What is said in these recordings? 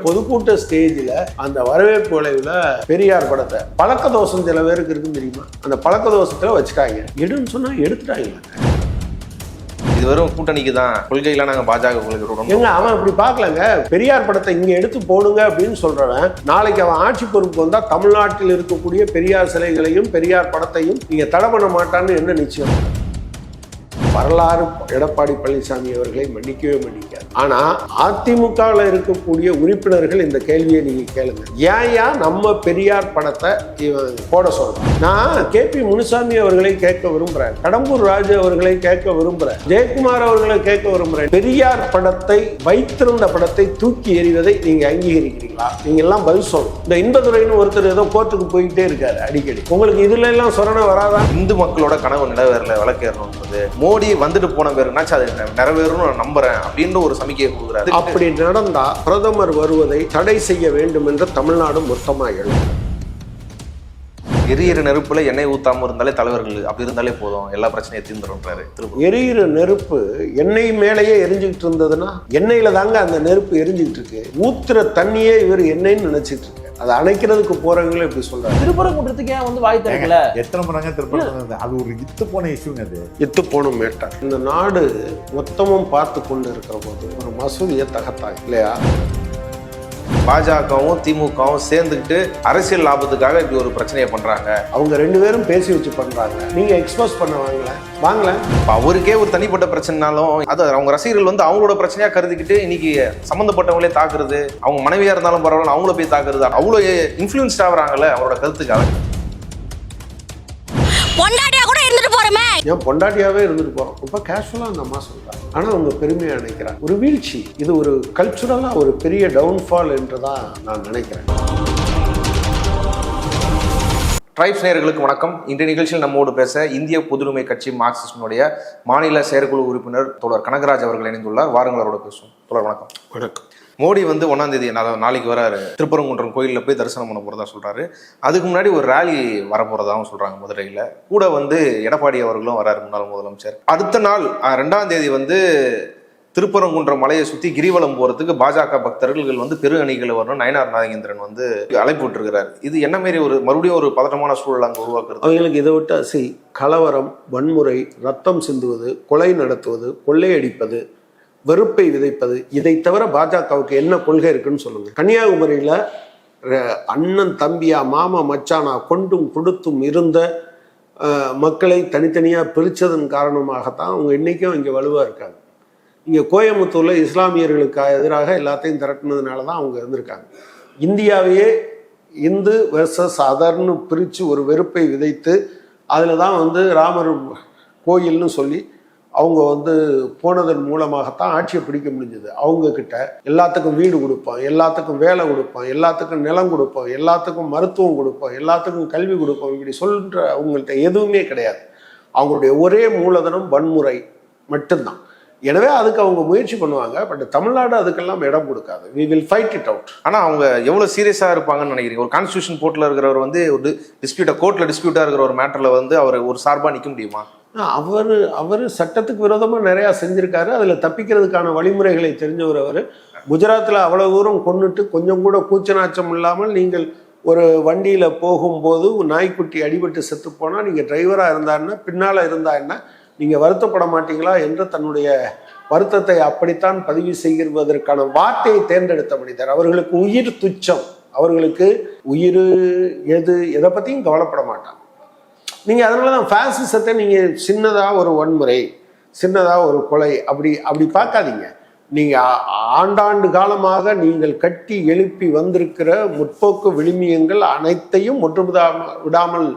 பொதுக்கூட்ட ஸ்டேஜில் அந்த வரவேற்பு விளைவில் பெரியார் படத்தை பழக்க தோஷம் சில பேருக்கு இருக்குன்னு தெரியுமா? அந்த பழக்க தோஷத்தில் வச்சுட்டாங்க. எடுன்னு சொன்னால் எடுத்துட்டாங்க. இது வெறும் கூட்டணிக்கு தான், கொள்கையெல்லாம் நாங்கள் பாஜக கொள்கை எங்க அவன் அப்படி பார்க்கலங்க. பெரியார் படத்தை இங்க எடுத்து போடுங்க அப்படின்னு சொல்றவன் நாளைக்கு அவன் ஆட்சி பொறுப்பு வந்தா தமிழ்நாட்டில் இருக்கக்கூடிய பெரியார் சிலைகளையும் பெரியார் படத்தையும் நீங்க தடை பண்ண மாட்டான்னு என்ன நிச்சயம்? வரலாறு எடப்பாடி பழனிசாமி அவர்களை மன்னிக்கவே மன்னிக்காது. ஆனா அதிமுகவில் இருக்கக்கூடிய உறுப்பினர்கள் இந்த கேள்வியை நீங்க கேளுங்க. ஏன் நம்ம பெரியார் படத்தை போட சொல்றோம்? நான் KP முனுசாமி அவர்களை கேட்க விரும்புறேன், கடம்பூர் ராஜு அவர்களை கேட்க விரும்புறேன், ஜெயக்குமார் அவர்களை கேட்க விரும்புறேன். பெரியார் படத்தை வைத்திருந்த படத்தை தூக்கி எறிவதை நீங்க அங்கீகரிக்கிறீங்களா? நீங்க எல்லாம் பதில் சொல்லணும். இந்த இன்பதுரைன்னு ஒருத்தர் ஏதோ கோர்ட்டுக்கு போயிட்டே இருக்காரு அடிக்கடி. உங்களுக்கு இதுல எல்லாம் சொரணை வராதா? இந்து மக்களோட கனவு நிலவேறல விளக்கேறணும்ன்றது மோடி வந்துட்டு போன பேருனாச்சு அது நிறைவேறும் நான் நம்புறேன் அப்படின்னு ஒரு சமிக்கையை கொடுக்குறாரு. அப்படி நடந்தா பிரதமர் வருவதை தடை செய்ய வேண்டும் என்று தமிழ்நாடு மொத்தமாக எழுதும். எரியிற நெருப்புல எண்ணெய் ஊத்தாம இருந்தாலே தலைவர்கள் அப்படி இருந்தாலே போதும், எல்லா பிரச்சனையும் தீர்ந்துடும்ன்றாரு. எரியிற நெருப்பு எண்ணெய் மேலேயே எரிஞ்சுக்கிட்டு இருந்ததுன்னா எண்ணெயில தாங்க அந்த நெருப்பு எரிஞ்சுக்கிட்டு இருக்கு. ஊத்துற தண்ணியே இவர் எண்ணெய்ன்னு நினைச்சிட்டு இருக்கு. அதை அணைக்கிறதுக்கு போறவங்களே இப்படி சொல்றாங்க. திருப்பரங்குன்றத்துக்கு ஏன் வந்து வாய் திறக்கல? எத்தனை முறைங்க திருப்பரங்குன்றம்? அது ஒரு இத்து போன இஷ்யூங்க. அது இத்து போன மேட்டர். இந்த நாடு மொத்தமும் பார்த்து கொண்டு இருக்கிற போது ஒரு மசூதியை தகர்த்தாங்க இல்லையா? பாஜகவும் திமுகவும் சேர்ந்துக்கிட்டு அரசியல் லாபத்துக்காக இப்படி ஒரு பிரச்சனையை பண்றாங்க. அவங்க ரெண்டு பேரும் பேசி வச்சு பண்றாங்க. நீங்க எக்ஸ்போஸ் பண்ண வாங்கல. அவருக்கே ஒரு தனிப்பட்ட பிரச்சனைனாலும் அது அவங்க ரசிகர்கள் வந்து அவங்களோட பிரச்சனையா கருதிக்கிட்டு இன்னைக்கு சம்பந்தப்பட்டவங்களே தாக்குறது, அவங்க மனைவியா இருந்தாலும் பரவாயில்ல அவங்கள போய் தாக்குறது, அவ்வளோ இன்ஃப்ளூயன்ஸ் ஆகுறாங்கல்ல அவரோட கருத்துக்காக. ஏன் பொண்டாட்டியாவே இருந்துட்டு போறோம். ரொம்ப கேஷுவலா அந்த அம்மா சொல்றாங்க. ஆனா அவங்க பெருமையா நினைக்கிறாங்க. ஒரு வீழ்ச்சி, இது ஒரு கல்ச்சுரலா ஒரு பெரிய டவுன்ஃபால் என்றுதான் நான் நினைக்கிறேன். ட்ரைப்ஸ் நேயர்களுக்கு வணக்கம். இன்றைய நிகழ்ச்சியில் நம்மோடு பேச இந்திய பொதுவுரிமை கட்சி மார்க்சிஸ்டினுடைய மாநில செயற்குழு உறுப்பினர் தோழர் கனகராஜ் அவர்கள் இணைந்துள்ளார். வாருங்கள் அவரோட பேசுவோம். தோழர் வணக்கம். வணக்கம். மோடி வந்து 1ஆம் தேதி நாளைக்கு வராரு, திருப்பரங்குன்றம் கோயிலில் போய் தரிசனம் பண்ண போகிறதா சொல்கிறாரு. அதுக்கு முன்னாடி ஒரு ரேலி வரப்போகிறதாகவும் சொல்கிறாங்க மதுரையில். கூட வந்து எடப்பாடி அவர்களும் வராரு, முன்னாள் முதலமைச்சர். அடுத்த நாள் 2ஆம் தேதி வந்து திருப்பரங்குன்றம் மலையை சுற்றி கிரிவலம் போகிறதுக்கு பாஜக பக்தர்கள் வந்து பெரு அணிகள் வரணும் நயனார் நாகேந்திரன் வந்து அழைப்பு விட்டுருக்கிறார். இது என்ன மாரி ஒரு மறுபடியும் ஒரு பதட்டமான சூழல் அங்கே உருவாக்குறது? அவங்களுக்கு இதை விட்டு கலவரம், வன்முறை, ரத்தம் சிந்துவது, கொலை நடத்துவது, கொள்ளையடிப்பது, வெறுப்பை விதைப்பது, இதை தவிர பாஜகவுக்கு என்ன கொள்கை இருக்குன்னு சொல்லுங்க. கன்னியாகுமரியில அண்ணன் தம்பியா மாமா மச்சானா கொண்டும் கொடுத்தும் இருந்த மக்களை தனித்தனியா பிரிச்சதன் காரணமாகத்தான் அவங்க இன்னைக்கும் இங்க வலுவா இருக்காங்க. இங்க கோயம்புத்தூர்ல இஸ்லாமியர்களுக்கு எதிராக எல்லாத்தையும் திரட்டினதுனால தான் அவங்க இருந்திருக்காங்க. இந்தியாவையே இந்து வெர்சஸ் அதர்னு பிரித்து ஒரு வெறுப்பை விதைத்து அதில் தான் வந்து ராமர் கோயில்னு சொல்லி அவங்க வந்து போனதன் மூலமாகத்தான் ஆட்சியை பிடிக்க முடிஞ்சது. அவங்க கிட்ட எல்லாத்துக்கும் வீடு கொடுப்போம், எல்லாத்துக்கும் வேலை கொடுப்போம், எல்லாத்துக்கும் நிலம் கொடுப்போம், எல்லாத்துக்கும் மருத்துவம் கொடுப்போம், எல்லாத்துக்கும் கல்வி கொடுப்போம், இப்படி சொல்ற அவங்கள்ட்ட எதுவுமே கிடையாது. அவங்களுடைய ஒரே மூலதனம் வன்முறை மட்டும்தான். எனவே அதுக்கு அவங்க முயற்சி பண்ணுவாங்க. பட் தமிழ்நாடு அதுக்கெல்லாம் இடம் கொடுக்காது. we will fight it out. ஆனால் அவங்க எவ்வளோ சீரியஸாக இருப்பாங்கன்னு நினைக்கிறீங்க? ஒரு கான்ஸ்டியூஷன் கோர்ட்டில் இருக்கிறவர் வந்து ஒரு கோர்ட்டில் டிஸ்பியூட்டாக இருக்கிற ஒரு மேட்டரில் வந்து அவர் ஒரு சார்பாக நிற்க முடியுமா? அவர் சட்டத்துக்கு விரோதமாக நிறையா செஞ்சுருக்காரு. அதில் தப்பிக்கிறதுக்கான வழிமுறைகளை தெரிஞ்சவர். அவர் குஜராத்தில் அவ்வளோ தூரம் கொண்டுட்டு கொஞ்சம் கூட கூச்சநாச்சம் இல்லாமல் நீங்கள் ஒரு வண்டியில் போகும்போது நாய்க்குட்டி அடிபட்டு செத்து போனால் நீங்கள் டிரைவராக இருந்தாருன்னா பின்னால் இருந்தா என்ன, நீங்கள் வருத்தப்பட மாட்டீங்களா என்று தன்னுடைய வருத்தத்தை அப்படித்தான் பதிவு செய்வதற்கான வார்த்தையை தேர்ந்தெடுத்த மனிதர். அவர்களுக்கு உயிர் துச்சம், அவர்களுக்கு உயிர் எதை பற்றியும் கவலைப்பட மாட்டாங்க. நீங்கள் அதனால தான் ஃபேசிசத்தை நீங்கள் சின்னதாக ஒரு வன்முறை, சின்னதாக ஒரு கொலை அப்படி பார்க்காதீங்க. நீங்கள் ஆண்டாண்டு காலமாக நீங்கள் கட்டி எழுப்பி வந்திருக்கிற முற்போக்கு விழுமியங்கள் அனைத்தையும் விடாமல்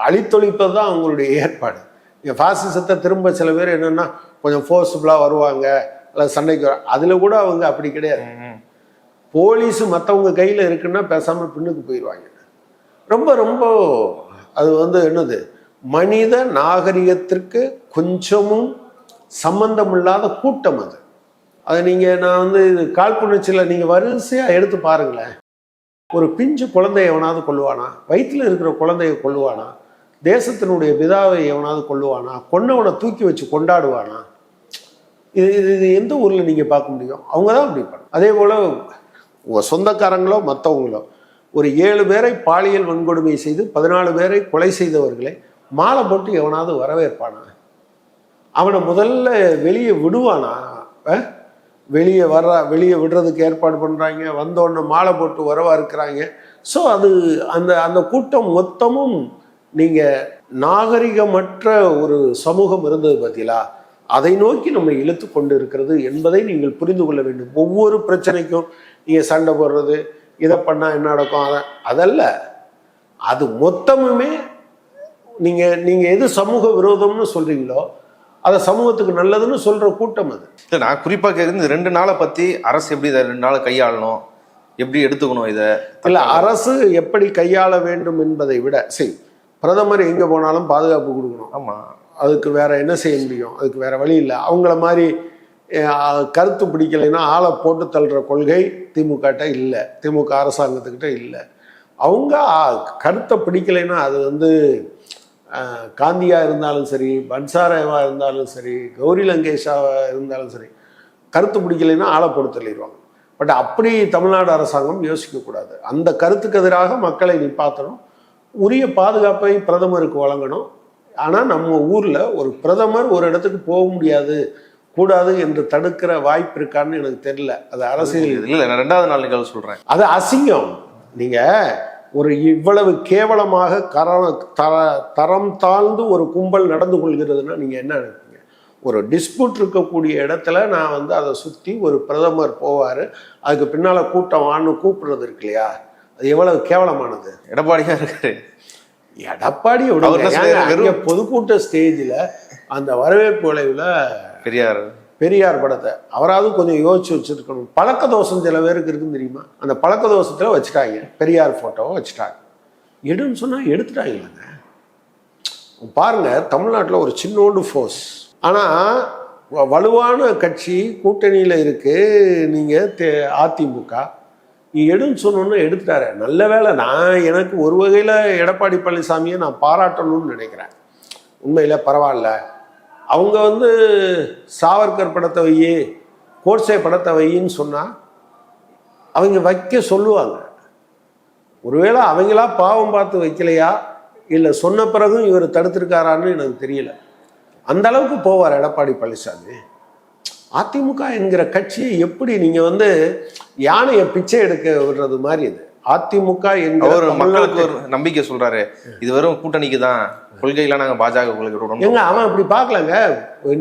அழித்தொழிப்பது தான் அவங்களுடைய ஏற்பாடு. ஃபாசிசத்தை திரும்ப சில பேர் என்னென்னா கொஞ்சம் ஃபோர்ஸபுளாக வருவாங்க அல்லது சண்டைக்கு அதில் கூட அவங்க அப்படி கிடையாது. போலீஸு மற்றவங்க கையில் இருக்குன்னா பேசாமல் பின்னுக்கு போயிடுவாங்க. ரொம்ப ரொம்ப அது வந்து என்னது, மனித நாகரிகத்திற்கு கொஞ்சமும் சம்பந்தம் இல்லாத கூட்டம் அது. அதை நீங்கள் நான் வந்து இது காழ்ப்புணர்ச்சியில் நீங்கள் வரிசையாக எடுத்து பாருங்களேன். ஒரு பிஞ்சு குழந்தைய எவனாவது கொல்லுவானா? வயிற்றில் இருக்கிற குழந்தைய கொல்லுவானா? தேசத்தினுடைய பிதாவை எவனாவது கொல்லுவானா? கொன்னவனை தூக்கி வச்சு கொண்டாடுவானா? இது எந்த ஊரில் நீங்கள் பார்க்க முடியும்? அவங்க தான் அப்படி பண்ண. அதே போல் உங்கள் சொந்தக்காரங்களோ மற்றவங்களோ ஒரு 7 பேரை பாலியல் வன்கொடுமை செய்து 14 பேரை கொலை செய்தவர்களை மாலை போட்டு எவனாவது வரவேற்பானா? அவனை முதல்ல வெளியே விடுவானா? வெளியே விடுறதுக்கு ஏற்பாடு பண்ணுறாங்க, வந்தோடனே மாலை போட்டு வரவேற்கிறாங்க. ஸோ அது அந்த கூட்டம் மொத்தமும் நீங்கள் நாகரிகமற்ற ஒரு சமூகம் இருந்தது பார்த்தீங்களா, அதை நோக்கி நம்ம இழுத்து கொண்டு இருக்கிறது என்பதை நீங்கள் புரிந்து கொள்ள வேண்டும். ஒவ்வொரு பிரச்சனைக்கும் நீங்கள் சண்டை போடுறது, இதை பண்ணால் என்ன நடக்கும், அதல்ல. அது மொத்தமுமே நீங்கள் எது சமூக விரோதம்னு சொல்கிறீங்களோ அதை சமூகத்துக்கு நல்லதுன்னு சொல்கிற கூட்டம் அது. இல்லை, நான் குறிப்பாக கேட்குறது 2 நாளை பற்றி அரசு எப்படி இதை 2 நாளை கையாளணும், எப்படி எடுத்துக்கணும் இதை. இல்லை, அரசு எப்படி கையாள வேண்டும் என்பதை விட சரி, பிரதமர் எங்கே போனாலும் பாதுகாப்பு கொடுக்கணும். ஆமாம், அதுக்கு வேற என்ன செய்ய முடியும்? அதுக்கு வேற வழி இல்லை. அவங்கள மாதிரி கருத்து பிடிக்கலைன்னா ஆளை போட்டு தள்ளுற கொள்கை திமுகட்ட இல்லை, திமுக அரசாங்கத்துக்கிட்ட இல்லை. அவங்க கருத்தை பிடிக்கலைன்னா அது காந்தியாக இருந்தாலும் சரி, பன்சாரேவாக இருந்தாலும் சரி, கௌரி லங்கேஷாவாக இருந்தாலும் சரி, கருத்து பிடிக்கலைன்னா ஆளை போட்டு தள்ளிடுவாங்க. பட் அப்படி தமிழ்நாடு அரசாங்கம் யோசிக்கக்கூடாது. அந்த கருத்துக்கு எதிராக மக்களை நிப்பாற்றணும், உரிய பாதுகாப்பை பிரதமருக்கு வழங்கணும். ஆனால் நம்ம ஊரில் ஒரு பிரதமர் ஒரு இடத்துக்கு போக முடியாது கூடாது என்று தடுக்கிற வாய்ப்பு இருக்கான்னு எனக்கு தெரியல. அது அரசியல் இல்லை. நான் 2வது நாள் நிகழ்வு சொல்கிறேன். அது அசிங்கம். நீங்கள் ஒரு இவ்வளவு கேவலமாக தரம் தாழ்ந்து ஒரு கும்பல் நடந்து கொள்கிறதுனா நீங்கள் என்ன நினைப்பீங்க? ஒரு டிஸ்பியூட் இருக்கக்கூடிய இடத்துல நான் அதை சுற்றி ஒரு பிரதமர் போவார், அதுக்கு பின்னால் கூட்டம் வான்னு கூப்பிடுறது இருக்கு இல்லையா, அது எவ்வளவு கேவலமானது. எடப்பாடியாக இருக்காரு. எடப்பாடி பொதுக்கூட்ட ஸ்டேஜில் அந்த வரவேற்பு விளைவில் பெரியார் படத்தை அவராவது கொஞ்சம் யோசிச்சு வச்சுருக்கணும். பழக்க தோஷம் சில பேருக்கு இருக்குன்னு தெரியுமா? அந்த பழக்க தோஷத்தில் வச்சுட்டாங்க, பெரியார் ஃபோட்டோவை வச்சுட்டாங்க. எடுன்னு சொன்னால் எடுத்துட்டாங்களாங்க. பாருங்க, தமிழ்நாட்டில் ஒரு சின்னோண்டு ஃபோர்ஸ், ஆனால் வலுவான கட்சி கூட்டணியில் இருக்கு. நீங்கள் அதிமுக எடுன்னு சொன்னோன்னு எடுத்துட்டாரு. நல்ல வேலை. எனக்கு ஒரு வகையில் எடப்பாடி பழனிசாமியை நான் பாராட்டணும்னு நினைக்கிறேன். உண்மையில் பரவாயில்ல. அவங்க சாவர்கர் படத்தை வையி, கோட்சே படத்தை வையின்னு சொன்னால் அவங்க வைக்க சொல்லுவாங்க. ஒருவேளை அவங்களா பாவம் பார்த்து வைக்கலையா, இல்லை சொன்ன பிறகும் இவர் தடுத்திருக்காரான்னு எனக்கு தெரியல. அந்த அளவுக்கு போவார் எடப்பாடி பழனிசாமி. அதிமுக என்கிற கட்சியை எப்படி நீங்கள் யானையை பிச்சை எடுக்க விடுறது மாதிரி இது. அதிமுக என்கிற மக்களுக்கு ஒரு நம்பிக்கை சொல்றாரு, இது வெறும் கூட்டணிக்கு தான், கொள்கைலாம் நாங்கள் பாஜக கொள்கை எங்க அவன் அப்படி பார்க்கலங்க.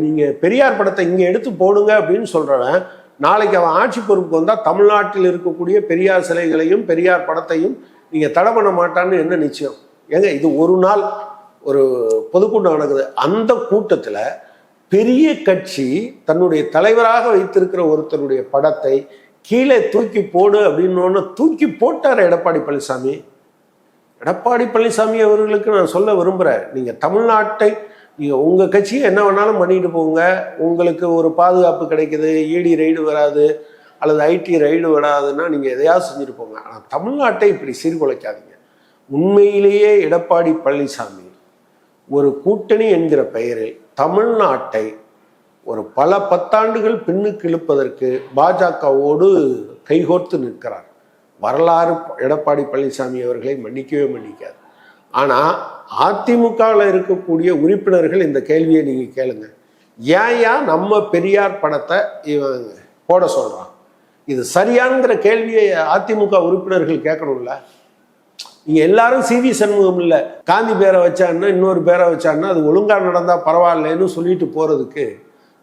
நீங்கள் பெரியார் படத்தை இங்கே எடுத்து போடுங்க அப்படின்னு சொல்கிறவன் நாளைக்கு அவன் ஆட்சி பொறுப்புக்கு வந்தால் தமிழ்நாட்டில் இருக்கக்கூடிய பெரியார் சிலைகளையும் பெரியார் படத்தையும் நீங்கள் தடை பண்ண மாட்டான்னு என்ன நிச்சயம்? ஏங்க, இது ஒரு நாள் ஒரு பொதுக்கூட்டம் நடக்குது. அந்த கூட்டத்தில் பெரிய கட்சி தன்னுடைய தலைவராக வைத்திருக்கிற ஒருத்தருடைய படத்தை கீழே தூக்கி போடு அப்படின்னு தூக்கி போட்டார் எடப்பாடி பழனிசாமி. எடப்பாடி பழனிசாமி அவர்களுக்கு நான் சொல்ல விரும்புகிறேன், நீங்கள் தமிழ்நாட்டை நீங்கள் உங்கள் கட்சியை என்ன வேணாலும் பண்ணிட்டு போங்க, உங்களுக்கு ஒரு பாதுகாப்பு கிடைக்குது, இடி ரைடு வராது அல்லது ஐடி ரைடு வராதுன்னா நீங்கள் எதையாவது செஞ்சுட்டு போங்க. ஆனால் தமிழ்நாட்டை இப்படி சீர்குலைக்காதீங்க. உண்மையிலேயே எடப்பாடி பழனிசாமி ஒரு கூட்டணி என்கிற பெயரில் தமிழ்நாட்டை ஒரு பல 10 ஆண்டுகள் பின்னுக்கு இழுப்பதற்கு பாஜகவோடு கைகோர்த்து நிற்கிறார். வரலாறு எடப்பாடி பழனிசாமி அவர்களை மன்னிக்கவே மன்னிக்காது. ஆனால் அதிமுகவில் இருக்கக்கூடிய உறுப்பினர்கள் இந்த கேள்வியை நீங்கள் கேளுங்க, ஏன் நம்ம பெரியார் படத்தை இவன் போட சொல்கிறான்? இது சரியாங்கிற கேள்வியை அதிமுக உறுப்பினர்கள் கேட்கணும்ல. நீங்கள் எல்லாரும் சிவி சண்முகம் இல்லை, காந்தி பேரை வச்சான்னா இன்னொரு பேரை வச்சான்னா அது ஒழுங்காக நடந்தால் பரவாயில்லைன்னு சொல்லிட்டு போகிறதுக்கு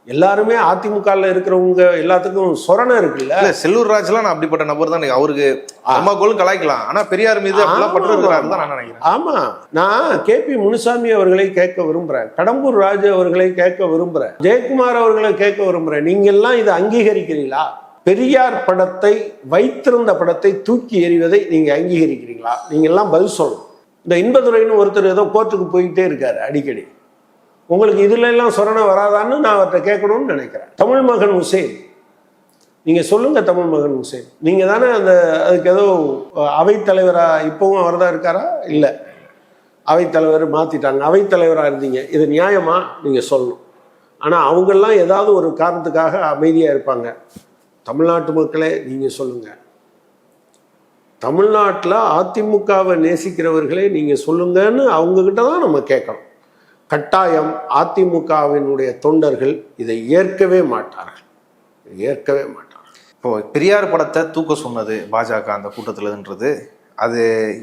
எல்லாருமே அதிமுகவில் இருக்கிறவங்க எல்லாத்துக்கும் சொரணை இருக்குல்ல. செல்லூர் ராஜ்லாம் நான் அப்படிப்பட்ட நபர் தான். அவருக்கு அம்மாக்களும் கலாய்க்கலாம், ஆனால் பெரியார் மீது பற்று இருக்கிறாருன்னு தான் நான் நினைக்கிறேன். ஆமாம், நான் KP முனுசாமி அவர்களை கேட்க விரும்புகிறேன், கடம்பூர் ராஜு அவர்களை கேட்க விரும்புகிறேன், ஜெயக்குமார் அவர்களை கேட்க விரும்புகிறேன். நீங்கள்லாம் இதை அங்கீகரிக்கிறீங்களா? பெரியார் படத்தை வைத்திருந்த படத்தை தூக்கி எறிவதை நீங்கள் அங்கீகரிக்கிறீங்களா? நீங்கள்லாம் பதில் சொல்லணும். இந்த இன்பதுரைன்னு ஒருத்தர் ஏதோ கோர்ட்டுக்கு போய்கிட்டே இருக்காரு அடிக்கடி. உங்களுக்கு இதுல எல்லாம் சொரணை வராதான்னு நான் அவர்கிட்ட கேட்கணும்னு நினைக்கிறேன். தமிழ் மகன் ஹுசேன், நீங்கள் சொல்லுங்கள். தமிழ் மகன் ஹுசேன் நீங்கள் தானே அதுக்கு ஏதோ அவைத்தலைவராக இப்போவும் அவர் தான் இருக்காரா? இல்லை, அவைத்தலைவர் மாற்றிட்டாங்க. அவைத்தலைவராக இருந்தீங்க, இது நியாயமா? நீங்கள் சொல்லணும். ஆனால் அவங்கெல்லாம் ஏதாவது ஒரு காரணத்துக்காக அமைதியாக இருப்பாங்க. தமிழ்நாட்டு மக்களே நீங்கள் சொல்லுங்கள், தமிழ்நாட்டில் அதிமுகவை நேசிக்கிறவர்களே நீங்கள் சொல்லுங்கன்னு அவங்கக்கிட்ட தான் நம்ம கேட்கணும். கட்டாயம் அதிமுகவினுடைய தொண்டர்கள் இதை ஏற்கவே மாட்டார்கள், ஏற்கவே மாட்டார்கள். இப்போ பெரியார் படத்தை தூக்க சொன்னது பாஜக அந்த கூட்டத்தில்ன்றது, அது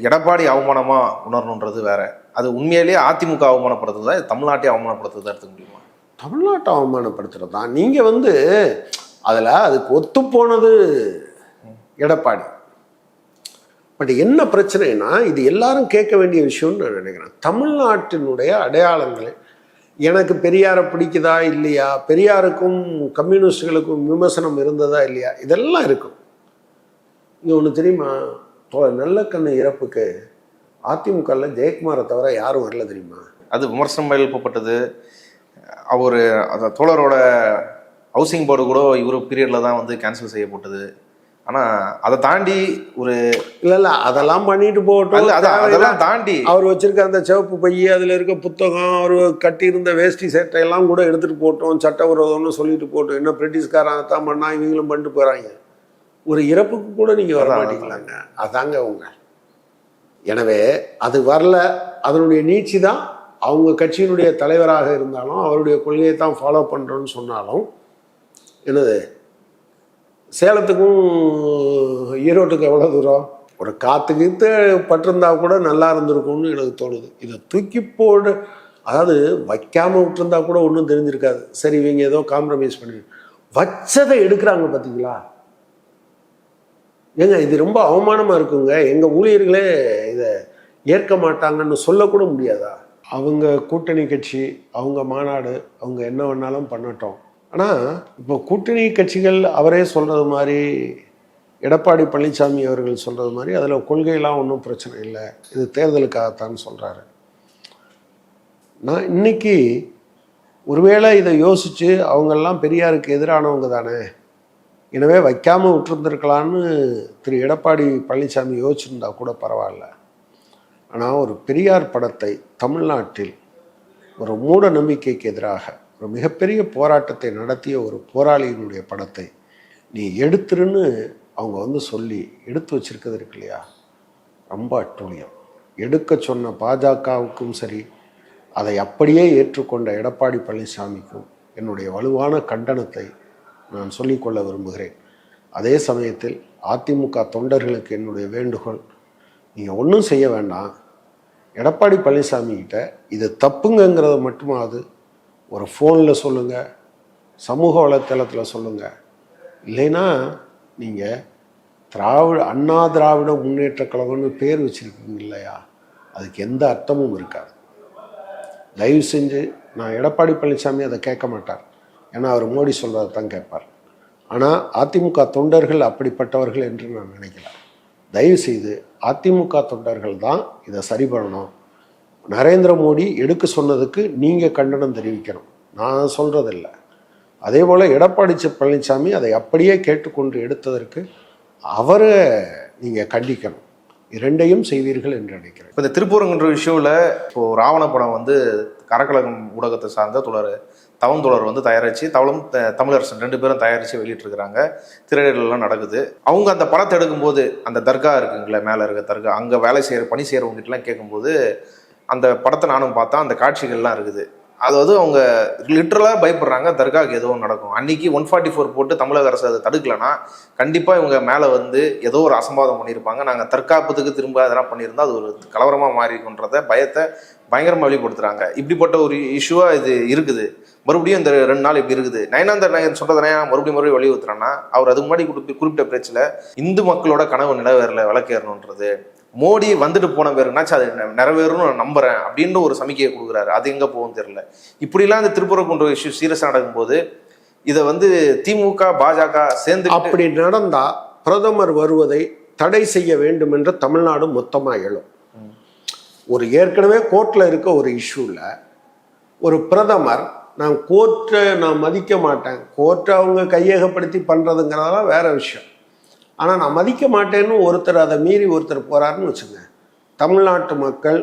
எடப்பாடி அவமானமா உணரணுன்றது வேற. அது உண்மையிலேயே அதிமுக அவமானப்படுத்துறதா, தமிழ்நாட்டை அவமானப்படுத்துறதா எடுத்துக்க முடியுமா? தமிழ்நாட்டை அவமானப்படுத்துறது தான். நீங்கள் அதில் அதுக்கு ஒத்துப்போனது எடப்பாடி. பட் என்ன பிரச்சனைனா, இது எல்லாரும் கேட்க வேண்டிய விஷயம்னு நான் நினைக்கிறேன். தமிழ்நாட்டினுடைய அடையாளங்களை, எனக்கு பெரியாரை பிடிக்குதா இல்லையா, பெரியாருக்கும் கம்யூனிஸ்டுகளுக்கும் விமர்சனம் இருந்ததா இல்லையா, இதெல்லாம் இருக்கும். இங்கே ஒன்று தெரியுமா, நல்லக்கண்ணு இறப்புக்கு அதிமுகவில் ஜெயக்குமாரை தவிர யாரும் வரல தெரியுமா? அது விமர்சனம் எழுப்பப்பட்டது. அவர் அந்த தோழரோட ஹவுசிங் போர்டு கூட இவர் பீரியடில் தான் கேன்சல் செய்யப்பட்டது. ஆனால் அதை தாண்டி ஒரு இல்லை அதெல்லாம் பண்ணிட்டு போகட்டும். அதெல்லாம் தாண்டி அவர் வச்சிருக்க அந்த சிவப்பு பைய, அதில் இருக்க புத்தகம், அவர் கட்டியிருந்த வேஷ்டி சட்டையெல்லாம் கூட எடுத்துகிட்டு போட்டோம், சட்டவிரோதம்னு சொல்லிட்டு போட்டோம். என்ன பிரிட்டிஷ்காரன் தான் பண்ணா, இவங்களும் பண்ணிட்டு போகிறாங்க. ஒரு இறப்புக்கு கூட நீங்கள் வர மாட்டீங்களாங்க. அதாங்க அவங்க. எனவே அது வரல. அதனுடைய நீட்சி தான். அவங்க கட்சியினுடைய தலைவராக இருந்தாலும், அவருடைய கொள்கையை தான் ஃபாலோ பண்ணுறோன்னு சொன்னாலும், என்னது சேலத்துக்கும் ஈரோட்டுக்கு எவ்வளோ தூரம்? ஒரு காற்று பட்டிருந்தா கூட நல்லா இருந்திருக்கும்னு எனக்கு தோணுது. இதை தூக்கி போடு, அதாவது வைக்காமல் விட்டுருந்தா கூட ஒன்றும் தெரிஞ்சிருக்காது. சரி, இவங்க ஏதோ காம்ப்ரமைஸ் பண்ணி வச்சதை எடுக்கிறாங்க பார்த்தீங்களா? ஏங்க இது ரொம்ப அவமானமாக இருக்குங்க. எங்கள் ஊழியர்களே இதை ஏற்க மாட்டாங்கன்னு சொல்லக்கூட முடியாதா? அவங்க கூட்டணி கட்சி, அவங்க மாநாடு, அவங்க என்ன வேணாலும் பண்ணட்டும். ஆனால் இப்போ கூட்டணி கட்சிகள் அவரே சொல்கிறது மாதிரி, எடப்பாடி பழனிசாமி அவர்கள் சொல்கிறது மாதிரி, அதில் கொள்கையெல்லாம் ஒன்றும் பிரச்சனை இல்லை, இது தேர்தலுக்காகத்தான் சொல்கிறாரு. நான் இன்னைக்கு ஒருவேளை இதை யோசித்து அவங்கெல்லாம் பெரியாருக்கு எதிரானவங்க தானே, எனவே வைக்காமல் விட்டுருந்துருக்கலான்னு திரு எடப்பாடி பழனிசாமி யோசிச்சிருந்தா கூட பரவாயில்ல. ஆனால் ஒரு பெரியார் படத்தை தமிழ்நாட்டில் ஒரு மூட நம்பிக்கைக்கு எதிராக ஒரு மிகப்பெரிய போராட்டத்தை நடத்திய ஒரு போராளியினுடைய படத்தை நீ எடுத்துருன்னு அவங்க சொல்லி எடுத்து வச்சிருக்கிறது இருக்கு இல்லையா, ரொம்ப அட்டூழியம். எடுக்க சொன்ன பாஜகவுக்கும் சரி, அதை அப்படியே ஏற்றுக்கொண்ட எடப்பாடி பழனிசாமிக்கும் என்னுடைய வலுவான கண்டனத்தை நான் சொல்லிக்கொள்ள விரும்புகிறேன். அதே சமயத்தில் அதிமுக தொண்டர்களுக்கு என்னுடைய வேண்டுகோள், நீங்கள் ஒன்றும் செய்ய வேண்டாம். எடப்பாடி பழனிசாமிகிட்ட இது தப்புங்கிறத மட்டுமாவது ஒரு ஃபோனில் சொல்லுங்கள், சமூக வலைத்தளத்தில் சொல்லுங்கள். இல்லைன்னா நீங்கள் அண்ணா திராவிட முன்னேற்ற கழகம்னு பேர் வச்சுருக்கீங்க இல்லையா, அதுக்கு எந்த அர்த்தமும் இருக்காது. தயவு செஞ்சு, நான் எடப்பாடி பழனிசாமி அதை கேட்க மாட்டார், ஏன்னா அவர் மோடி சொல்கிறத தான் கேட்பார். ஆனால் அதிமுக தொண்டர்கள் அப்படிப்பட்டவர்கள் என்று நான் நினைக்கல. தயவு செய்து அதிமுக தொண்டர்கள் தான் இதை சரி பண்ணணும். நரேந்திர மோடி எடுக்க சொன்னதுக்கு நீங்கள் கண்டனம் தெரிவிக்கணும், நான் சொல்கிறதில்லை. அதே போல் எடப்பாடி பழனிசாமி அதை அப்படியே கேட்டுக்கொண்டு எடுத்ததற்கு அவரை நீங்கள் கண்டிக்கணும். இரண்டையும் செய்வீர்கள் என்று நினைக்கிறேன். இப்போ இந்த திருப்பூரங்குன்ற விஷயவில் இப்போது ராவண படம் கரக்கலகம் ஊடகத்தை சார்ந்த தவம் தோழர் தயாரித்து, தமிழரசன் 2 பேரும் தயாரித்து வெளியிட்டிருக்கிறாங்க. திரையிடலாம் நடக்குது. அவங்க அந்த படத்தை எடுக்கும்போது, அந்த தர்கா இருக்குங்களே, மேலே இருக்க தர்கா, அங்கே பணி செய்கிறவங்ககிட்டலாம் கேட்கும்போது, அந்த படத்தை நானும் பார்த்தா அந்த காட்சிகள்லாம் இருக்குது. அதாவது அவங்க லிட்டரலாக பயப்படுறாங்க, தர்காவுக்கு ஏதோ நடக்கும். அன்றைக்கி 144 போட்டு தமிழக அரசு அதை தடுக்கலைன்னா கண்டிப்பாக இவங்க மேலே ஏதோ ஒரு அசம்பாதம் பண்ணியிருப்பாங்க. நாங்கள் தற்காப்புக்கு திரும்ப அதெல்லாம் பண்ணியிருந்தால் அது ஒரு கலவரமாக மாறிக்குன்றத பயத்தை பயங்கரமாக வெளிப்படுத்துகிறாங்க. இப்படிப்பட்ட ஒரு இஷ்யூவாக இது இருக்குது. மறுபடியும் இந்த 2 நாள் இப்படி இருக்குது. நயனாந்தர் நாயர் சொல்கிறதுனா மறுபடியும் வலியுறுத்துறேன்னா, அவர் அதுக்கு முன்னாடி குறிப்பிட்ட பேச்சில் இந்து மக்களோட கனவு நிலவேறல விளக்கேறணுன்றது, மோடி வந்துட்டு போன பேருனாச்சு அது நிறைவேறும்னு நான் நம்புறேன் அப்படின்னு ஒரு சமிக்கையை கொடுக்குறாரு. அது எங்கே போகும் தெரியல. இப்படிலாம் இந்த திருப்பூரங்குன்ற இஷ்யூ சீரியஸாக நடக்கும்போது இதை திமுக பாஜக சேர்ந்து அப்படி நடந்தால் பிரதமர் வருவதை தடை செய்ய வேண்டும் என்று தமிழ்நாடு மொத்தமாக எழும். ஒரு ஏற்கனவே கோர்ட்டில் இருக்க ஒரு இஷ்யூவில் ஒரு பிரதமர், நான் கோர்ட்டை நான் மதிக்க மாட்டேன், கோர்ட்டை அவங்க கையகப்படுத்தி பண்ணுறதுங்கிறதெல்லாம் வேற விஷயம், ஆனால் நான் மதிக்க மாட்டேன்னு ஒருத்தர் அதை மீறி ஒருத்தர் போகிறாருன்னு வச்சுங்க, தமிழ்நாட்டு மக்கள்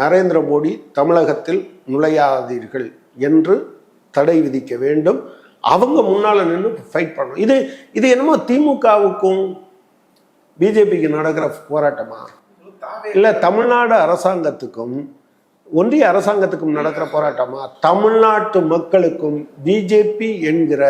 நரேந்திர மோடி தமிழகத்தில் நுழையாதீர்கள் என்று தடை விதிக்க வேண்டும். அவங்க முன்னால் நின்று ஃபைட் பண்ணணும். இது என்னமோ திமுகவுக்கும் பிஜேபிக்கு நடக்கிற போராட்டமா? இல்லை தமிழ்நாடு அரசாங்கத்துக்கும் ஒன்றிய அரசாங்கத்துக்கும் நடக்கிற போராட்டமா? தமிழ்நாட்டு மக்களுக்கும் பிஜேபி என்கிற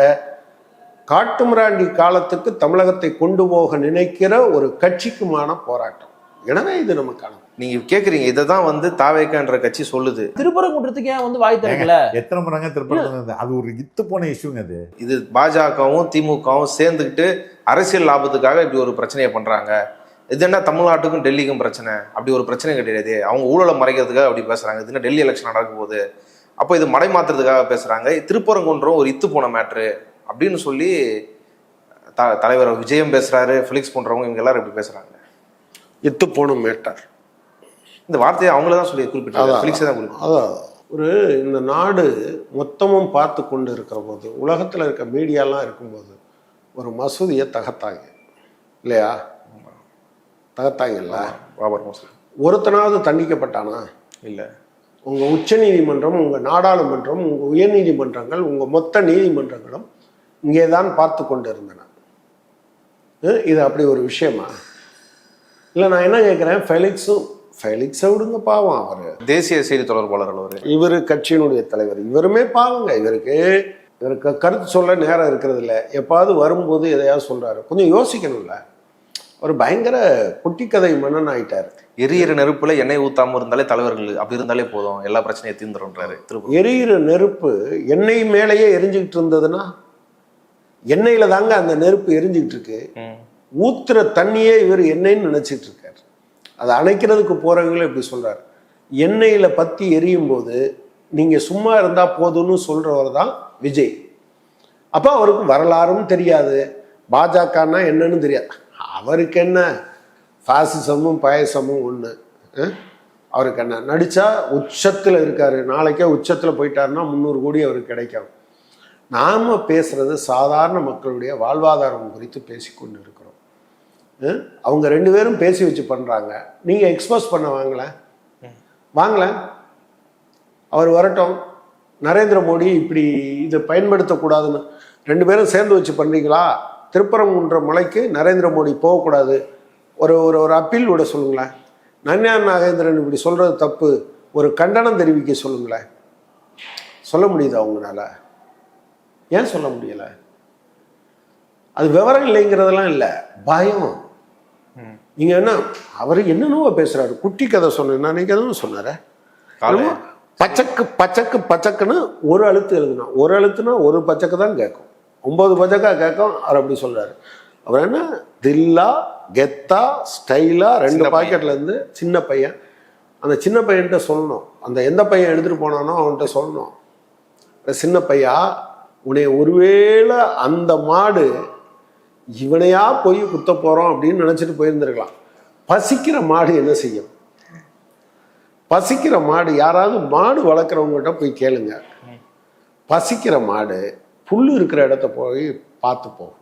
காட்டுமிராண்டி காலத்துக்கு தமிழகத்தை கொண்டு போக நினைக்கிற ஒரு கட்சிக்குமான போராட்டம். எனவே இது நமக்கான. நீங்க கேக்குறீங்க, இதை தான் வந்து தாவேக்கான்ற கட்சி சொல்லுது. திருப்பரங்குன்றத்துக்கு ஏன் வந்து வாய் திறக்கல? எத்தனை முறைங்க திருப்பரங்குன்றம்? அது ஒரு இத்து போன இஷ்யூங்க அது. இது பாஜகவும் திமுகவும் சேர்ந்துக்கிட்டு அரசியல் லாபத்துக்காக இப்படி ஒரு பிரச்சனையை பண்றாங்க. இது என்ன தமிழ்நாட்டுக்கும் டெல்லிக்கும் பிரச்சனை? அப்படி ஒரு பிரச்சனை கிடையாது. அவங்க ஊழலை மறைக்கிறதுக்காக அப்படி பேசுறாங்க. இது என்ன டெல்லி எலெக்ஷன் நடக்கும் போது அப்போ இது மடை மாத்துறதுக்காக பேசுறாங்க. திருப்பரங்குன்றம் ஒரு இத்து போன மேட்ரு அப்படின்னு சொல்லி தலைவர் விஜயம் பேசுறாரு, ஃபிலிக்ஸ் பண்றவங்க இவங்க எல்லாரும் இப்படி பேசுறாங்க. இத்து போன மேட்டர் இந்த வார்த்தையை அவங்கள தான் சொல்லி குறிப்பிட்டாங்க. ஃபிலிக்ஸ் தான் குறிப்பிட்டாங்க. அதான் ஒரு இந்த நாடு மொத்தமும் பார்த்து கொண்டு இருக்கிற போது, உலகத்தில் இருக்க மீடியாலாம் இருக்கும்போது ஒரு மசூதியை தகர்த்தாங்க இல்லையா? தகர்த்தாங்கல்ல. பாபர் மசூதி ஒருத்தனாவது தண்டிக்கப்பட்டானா? இல்லை. உங்கள் உச்ச நீதிமன்றம், உங்கள் நாடாளுமன்றம், உங்கள் உயர் நீதிமன்றங்கள், உங்கள் மொத்த நீதிமன்றங்களும் இங்கே தான் பார்த்து கொண்டு இருந்தன. இது அப்படி ஒரு விஷயமா? இல்லை, நான் என்ன கேட்குறேன், ஃபெலிக்ஸை விடுங்க, பாவம். அவர் தேசிய செய்தி தொடர்பாளர் அவர், இவர் கட்சியினுடைய தலைவர், இவருமே பாவங்க. இவருக்கு கருத்து சொல்ல நேரம் இருக்கிறது இல்லை. எப்பாவது வரும்போது எதையாவது சொல்றாரு. கொஞ்சம் யோசிக்கணும்ல. அவர் பயங்கர குட்டிக்கதை மன்னன் ஆயிட்டார். எரியிற நெருப்புல எண்ணெய் ஊத்தாம இருந்தாலே தலைவர்கள் அப்படி இருந்தாலே போதும், எல்லா பிரச்சனையும் தீர்ந்துடும்ன்றாரு. எரியிற நெருப்பு எண்ணெய் மேலேயே எரிஞ்சுக்கிட்டு இருந்ததுன்னா, எண்ணெயில தாங்க அந்த நெருப்பு எரிஞ்சுக்கிட்டு இருக்கு. ஊத்துற தண்ணியே இவர் எண்ணெய்ன்னு நினைச்சிட்டு இருக்காரு. அதை அணைக்கிறதுக்கு போறவங்களும் இப்படி சொல்றாரு. எண்ணெயில பத்தி எரியும் போது நீங்க சும்மா இருந்தா போதும்னு சொல்றவர் தான் விஜய். அப்ப அவருக்கு வரலாறும் தெரியாது, பாஜகன்னா என்னன்னு தெரியாது. அவருக்கு என்ன, பாசிசமும் பாயசமும் ஒண்ணு. அவருக்கு என்ன, நடிச்சா உச்சத்துல இருக்காரு, நாளைக்கே உச்சத்துல போயிட்டாருன்னா 300 கோடி அவருக்கு கிடைக்கும். நாம பேசுறது சாதாரண மக்களுடைய வாழ்வாதாரம் குறித்து பேசிக்கொண்டு இருக்கிறோம். அவங்க 2 பேரும் பேசி வச்சு பண்றாங்க. நீங்க எக்ஸ்போஸ் பண்ண வாங்கல, அவர் வரட்டும். நரேந்திர மோடி இப்படி இதை பயன்படுத்தக்கூடாதுன்னு 2 பேரும் சேர்ந்து வச்சு பண்றீங்களா? திருப்பரங்குன்ற மலைக்கு நரேந்திர மோடி போகக்கூடாது, ஒரு ஒரு ஒரு அப்பீல் விட சொல்லுங்களேன். நன்யார் நாகேந்திரன் இப்படி சொல்றது தப்பு, ஒரு கண்டனம் தெரிவிக்க சொல்லுங்களேன். சொல்ல முடியுது அவங்களால? ஏன் சொல்ல முடியல? அது விவரம் இல்லைங்கிறதெல்லாம் இல்லை, பயம். நீங்க என்ன, அவரு என்னென்னவோ பேசுறாரு. குட்டி கதை சொன்னா நீங்க எதுவும் சொன்னார, பச்சக்கு பச்சக்கு பச்சக்குன்னு ஒரு அழுத்து எழுதுனா, ஒரு அழுத்துனா ஒரு பச்சக்கு தான் கேட்கும், 9 பச்சக்கா கேட்கும். அவர் அப்படி சொல்றாரு. அவர் என்ன தில்லா கெத்தா ஸ்டைலா 2 பாக்கெட்ல இருந்து சின்ன பையன், அந்த சின்ன பையன்கிட்ட சொல்லணும், அந்த எந்த பையன் எடுத்துட்டு போனானோ அவன்கிட்ட சொல்லணும், சின்ன பையா உன்னை ஒருவேளை அந்த மாடு இவனையா போய் குத்த போறோம் அப்படின்னு நினைச்சிட்டு போயிருந்திருக்கலாம். பசிக்கிற மாடு என்ன செய்யும்? பசிக்கிற மாடு, யாராவது மாடு வளர்க்குறவங்ககிட்ட போய் கேளுங்க. பசிக்கிற மாடு புல் இருக்கிற இடத்த போய் பார்த்து போகும்,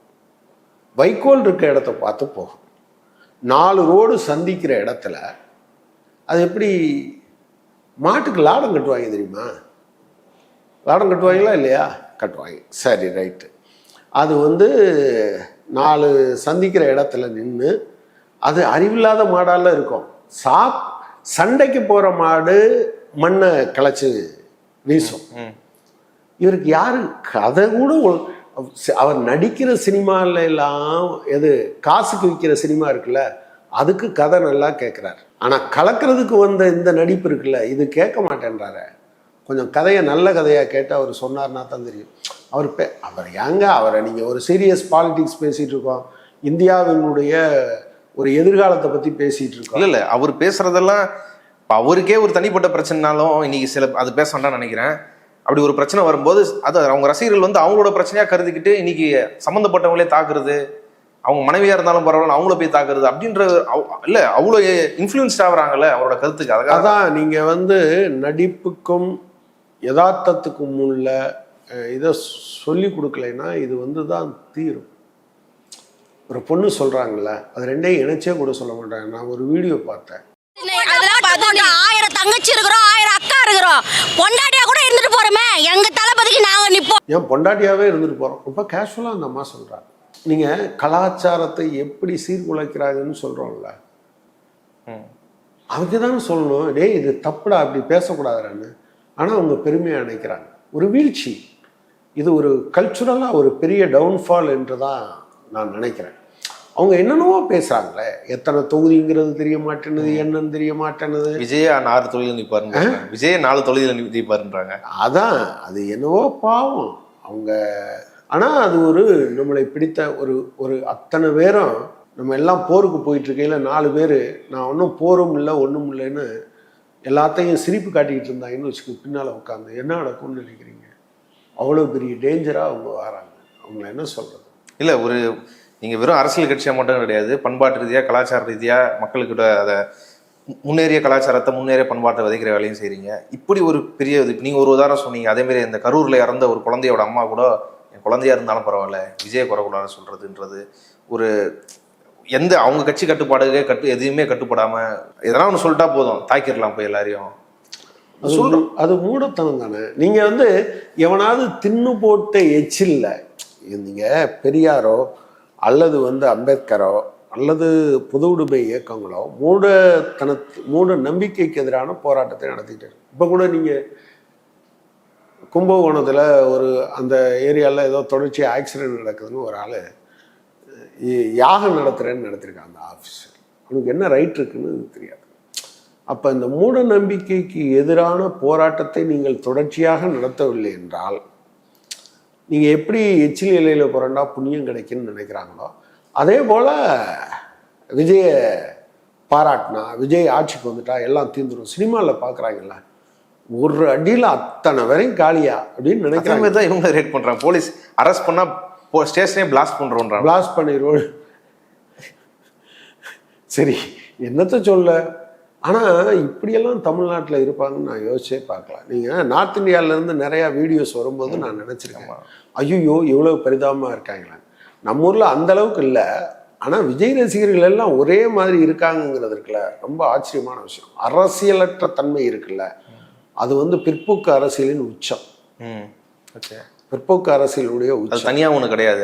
வைக்கோல் இருக்கிற இடத்த பார்த்து போகும். 4 ரோடு சந்திக்கிற இடத்துல அது எப்படி மாட்டுக்கு லாடம் கட்டுவாங்க தெரியுமா? லாடம் கட்டுவாங்களா இல்லையா? கட்டுவாங்க. சரி, ரைட்டு. அது 4 சந்திக்கிற இடத்துல நின்று, அது அறிவில்லாத மாடால இருக்கும். சண்டைக்கு போற மாடு மண்ணை கிளச்சு வீசும். இவருக்கு யாரு கதை கூட, அவர் நடிக்கிற சினிமால எல்லாம் எது காசுக்கு விற்கிற சினிமா இருக்குல்ல, அதுக்கு கதை நல்லா கேட்கிறார். ஆனா கலக்கிறதுக்கு வந்த இந்த நடிப்பு இருக்குல்ல, இது கேட்க மாட்டேன்றாரு. கொஞ்சம் கதையை நல்ல கதையா கேட்டு அவர் சொன்னார்னா தான் தெரியும். அவர் ஏங்க அவரை நீங்க ஒரு சீரியஸ் பாலிடிக்ஸ் பேசிட்டு இருக்கோம், இந்தியாவினுடைய ஒரு எதிர்காலத்தை பத்தி பேசிட்டு இருக்கோம். இல்ல அவர் பேசுறதெல்லாம் அவருக்கே ஒரு தனிப்பட்ட பிரச்சனைனாலும் இன்னைக்கு சில அது பேச வேண்டாம்னு நினைக்கிறேன். அப்படி ஒரு பிரச்சனை வரும்போது அது அவங்க ரசிகர்கள் அவங்களோட பிரச்சனையா கருதிக்கிட்டு இன்னைக்கு சம்மந்தப்பட்டவங்களே தாக்குறது, அவங்க மனைவியா இருந்தாலும் பரவாயில்ல அவங்கள போய் தாக்குறது அப்படின்ற இல்ல அவ்வளோ இன்ஃப்ளூயன்ஸ்ட் ஆகுறாங்கல்ல அவரோட கருத்துக்கு. அதான் நீங்க நடிப்புக்கும் யதார்த்தத்துக்கும் உள்ள இதை சொல்லி கொடுக்கலைன்னா இது தான் தீரும். ஒரு பொண்ணு சொல்றாங்கல்ல, அது 2ஐயும் இணைச்சே கூட சொல்ல மாட்டாங்க. நான் ஒரு வீடியோ பார்த்தேன். 1000 தங்கச்சி இருக்கிறோம், 1000 அக்கா இருக்கிறோம், பொண்டாட்டியா கூட இருந்துட்டு போறோமே, எங்க தளபதிக்கு நாங்க நிப்போம். ஏன் பொண்டாட்டியாவே இருந்துட்டு போறோம்? ரொம்ப கேஷுவலா அந்த அம்மா சொல்றாங்க. நீங்கள் கலாச்சாரத்தை எப்படி சீர்குலைக்கிறாங்கன்னு சொல்கிறோம்ல, அவங்க தானே சொல்லணும், டேய் இது தப்புடா அப்படி பேசக்கூடாதுன்னு. ஆனால் அவங்க பெருமையாக நினைக்கிறாங்க. ஒரு வீழ்ச்சி, இது ஒரு கல்ச்சுரலாக ஒரு பெரிய டவுன்ஃபால் என்று தான் நான் நினைக்கிறேன். அவங்க என்னென்னவோ பேசுகிறாங்களே, எத்தனை தொகுதிங்கிறது தெரிய மாட்டேன்னுது, என்னன்னு தெரிய மாட்டேன்னுது. விஜய 6 தொழில் நிற்பாருங்க, விஜய 4 தொழில் நிற்பாருன்றாங்க. அதான் அது என்னவோ பாவம் அவங்க. ஆனால் அது ஒரு நம்மளை பிடித்த ஒரு அத்தனை பேரும் நம்ம எல்லாம் போருக்கு போயிட்டு இருக்கையில் 4 பேர் நான் ஒன்றும் போரும் இல்லை ஒன்றும் இல்லைன்னு எல்லாத்தையும் சிரிப்பு காட்டிக்கிட்டு இருந்தாங்கன்னு வச்சுக்க, பின்னால் உட்காந்து என்ன நடக்கும்னு நினைக்கிறீங்க? அவ்வளோ பெரிய டேஞ்சராக அவங்க வராங்க. அவங்கள என்ன சொல்கிறது? இல்லை, ஒரு நீங்கள் வெறும் அரசியல் கட்சியாக மட்டும் கிடையாது, பண்பாட்டு ரீதியாக கலாச்சார ரீதியாக மக்களுக்கிட்ட அதை முன்னேறிய கலாச்சாரத்தை முன்னேறிய பண்பாட்டை விதைக்கிற வேலையும் செய்கிறீங்க. இப்படி ஒரு பெரிய இது நீங்கள் ஒரு உதாரணம் சொன்னீங்க. அதேமாரி இந்த கரூரில் இறந்த ஒரு குழந்தையோட அம்மா கூட என் குழந்தையா இருந்தாலும் பரவாயில்ல விஜய குறைக்கூடாதுன்னு சொல்கிறதுன்றது ஒரு எந்த அவங்க கட்சி கட்டுப்பாடுகளே எதுவுமே கட்டுப்படாமல் எதனா ஒன்று சொல்லிட்டா போதும் தாக்கிடலாம் போய் எல்லாரையும். அது மூடத்தனம் தானே. நீங்கள் வந்து எவனாவது தின்னு போட்ட எச்சில்ல நீங்கள் பெரியாரோ அல்லது வந்து அம்பேத்கரோ அல்லது புது உடைமை இயக்கங்களோ மூட நம்பிக்கைக்கு எதிரான போராட்டத்தை நடத்திட்டு இருக்கு. இப்போ கூட நீங்கள் கும்பகோணத்தில் ஒரு அந்த ஏரியாவில் ஏதோ தொடர்ச்சியாக ஆக்சிடென்ட் நடக்குதுன்னு ஒரு ஆள் யாகம் நடத்துகிறேன்னு நடத்திருக்கான். அந்த ஆஃபீஸர் அவனுக்கு என்ன ரைட் இருக்குன்னு தெரியாது. அப்போ இந்த மூட நம்பிக்கைக்கு எதிரான போராட்டத்தை நீங்கள் தொடர்ச்சியாக நடத்தவில்லை என்றால் நீங்கள் எப்படி எச்சில் இலையில் புரண்டா புண்ணியம் கிடைக்குன்னு நினைக்கிறாங்களோ, அதே போல் விஜய பாராட்டினா விஜய் ஆட்சிக்கு வந்துட்டா எல்லாம் தீர்ந்துடும். சினிமாவில் பார்க்குறாங்கல்ல, ஒரு அடியில் அத்தனை வரையும் காலியா அப்படின்னு நினைக்கிறாங்க. தான் இவங்க ரேட் பண்ணுறாங்க. போலீஸ் அரெஸ்ட் பண்ணால் ஸ்டேஷனே பிளாஸ்ட் பண்ணுறோன்றாங்க. பிளாஸ்ட் பண்ணிடுவோம். சரி, என்னத்தை சொல்ல. ஆனால் இப்படியெல்லாம் தமிழ்நாட்டில் இருப்பாங்கன்னு நான் யோசிச்சே பார்க்கல. நீங்கள் நார்த் இந்தியாவிலேருந்து நிறையா வீடியோஸ் வரும்போது நான் நினச்சிருக்கேன், ஐயோ இவ்வளோ பரிதாபமாக இருக்காங்களே. நம்ம ஊரில் அந்தளவுக்கு இல்லை, ஆனால் விஜய் ரசிகர்கள் எல்லாம் ஒரே மாதிரி இருக்காங்கங்கிறது இருக்குல்ல, ரொம்ப ஆச்சரியமான விஷயம். அரசியலற்ற தன்மை இருக்குல்ல, அது வந்து பிற்போக்கு அரசியலின் உச்சம். பிற்போக்கு அரசியலுடைய உச்சம் தனியாக ஒன்று கிடையாது,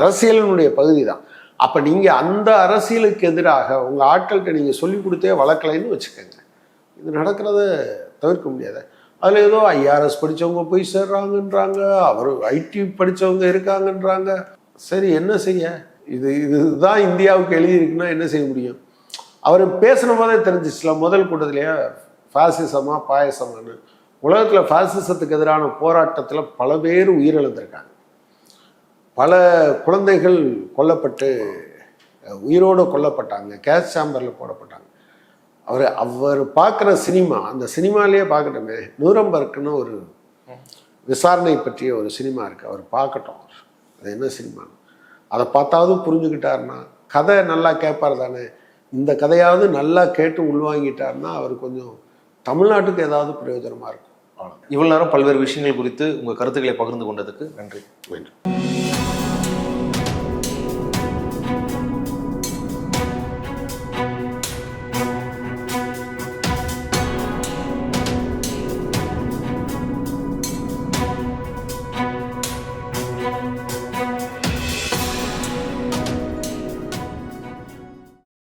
அரசியலினுடைய பகுதி தான். அப்போ நீங்கள் அந்த அரசியலுக்கு எதிராக உங்கள் ஆட்கள்கிட்ட நீங்கள் சொல்லி கொடுத்தே வளர்க்கலைன்னு வச்சுக்கோங்க, இது நடக்கிறத தவிர்க்க முடியாது. அதில் ஏதோ ஐஆர்எஸ் படித்தவங்க போய் சேர்றாங்கன்றாங்க, அவர் ஐடி படித்தவங்க இருக்காங்கன்றாங்க. சரி, என்ன செய்ய? இதுதான் இந்தியாவுக்கு எழுதியிருக்குன்னா என்ன செய்ய முடியும்? அவர் பேசின போதே தெரிஞ்சிச்சுல முதல் கூட்டத்திலேயே, ஃபாசிசமா பாயசமானு. உலகத்தில் ஃபாசிசத்துக்கு எதிரான போராட்டத்தில் பல பேர் உயிரிழந்திருக்காங்க. பல குழந்தைகள் கொல்லப்பட்டு உயிரோடு கொல்லப்பட்டாங்க, கேஸ் சாம்பரில் போடப்பட்டாங்க. அவர் பார்க்குற சினிமா, அந்த சினிமாலேயே பார்க்கட்டுமே, நூரம்பர்க்குன்னு ஒரு விசாரணை பற்றிய ஒரு சினிமா இருக்குது, அவர் பார்க்கட்டும். அது என்ன சினிமான்னு அதை பார்த்தாவது புரிஞ்சுக்கிட்டாருன்னா, கதை நல்லா கேட்பார் தானே. இந்த கதையாவது நல்லா கேட்டு உள்வாங்கிட்டாருன்னா அவர் கொஞ்சம் தமிழ்நாட்டுக்கு ஏதாவது பிரயோஜனமாக இருக்கும். இவ்வளோ நேரம் பல்வேறு விஷயங்கள் குறித்து உங்கள் கருத்துக்களை பகிர்ந்து கொண்டதுக்கு நன்றி.